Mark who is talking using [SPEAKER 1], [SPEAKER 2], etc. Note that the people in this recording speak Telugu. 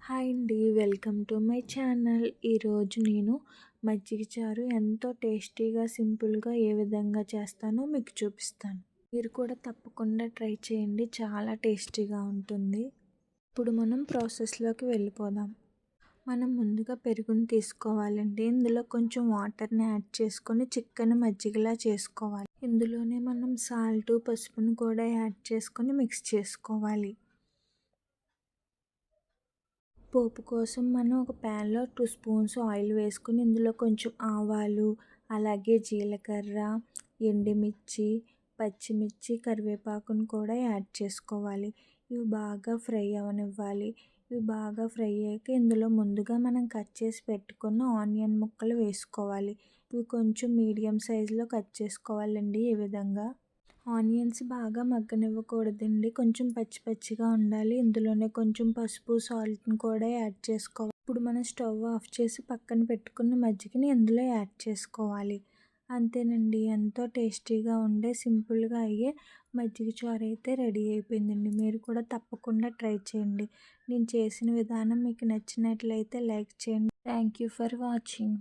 [SPEAKER 1] హాయ్ అండి. Welcome to my channel. ఈరోజు నేను మజ్జిగ చారు ఎంతో టేస్టీగా, సింపుల్గా ఏ విధంగా చేస్తానో మీకు చూపిస్తాను. మీరు కూడా తప్పకుండా ట్రై చేయండి. చాలా టేస్టీగా ఉంటుంది. ఇప్పుడు మనం ప్రాసెస్లోకి వెళ్ళిపోదాం. మనం ముందుగా పెరుగుని తీసుకోవాలండి. ఇందులో కొంచెం వాటర్ని యాడ్ చేసుకొని చిక్కని మజ్జిగలా చేసుకోవాలి. ఇందులోనే మనం సాల్ట్, పసుపును కూడా యాడ్ చేసుకొని మిక్స్ చేసుకోవాలి. పోపు కోసం మనం ఒక ప్యాన్లో 2 స్పూన్స్ ఆయిల్ వేసుకుని ఇందులో కొంచెం ఆవాలు, అలాగే జీలకర్ర, ఎండుమిర్చి, పచ్చిమిర్చి, కరివేపాకును కూడా యాడ్ చేసుకోవాలి. ఇవి బాగా ఫ్రై అవనివ్వాలి. ఇవి బాగా ఫ్రై అయ్యాక ఇందులో ముందుగా మనం కట్ చేసి పెట్టుకున్న ఆనియన్ ముక్కలు వేసుకోవాలి. ఇవి కొంచెం మీడియం సైజులో కట్ చేసుకోవాలండి. ఈ విధంగా ఆనియన్స్ బాగా మగ్గనివ్వకూడదండి. కొంచెం పచ్చి పచ్చిగా ఉండాలి. ఇందులోనే కొంచెం పసుపు, సాల్ట్ని కూడా యాడ్ చేసుకోవాలి. ఇప్పుడు మనం స్టవ్ ఆఫ్ చేసి పక్కన పెట్టుకున్న మజ్జిగని ఇందులో యాడ్ చేసుకోవాలి. అంతేనండి, ఎంతో టేస్టీగా ఉండే సింపుల్గా అయ్యే మజ్జిగ చారు అయితే రెడీ అయిపోయిందండి. మీరు కూడా తప్పకుండా ట్రై చేయండి. నేను చేసిన విధానం మీకు నచ్చినట్లయితే లైక్ చేయండి. Thank you for watching.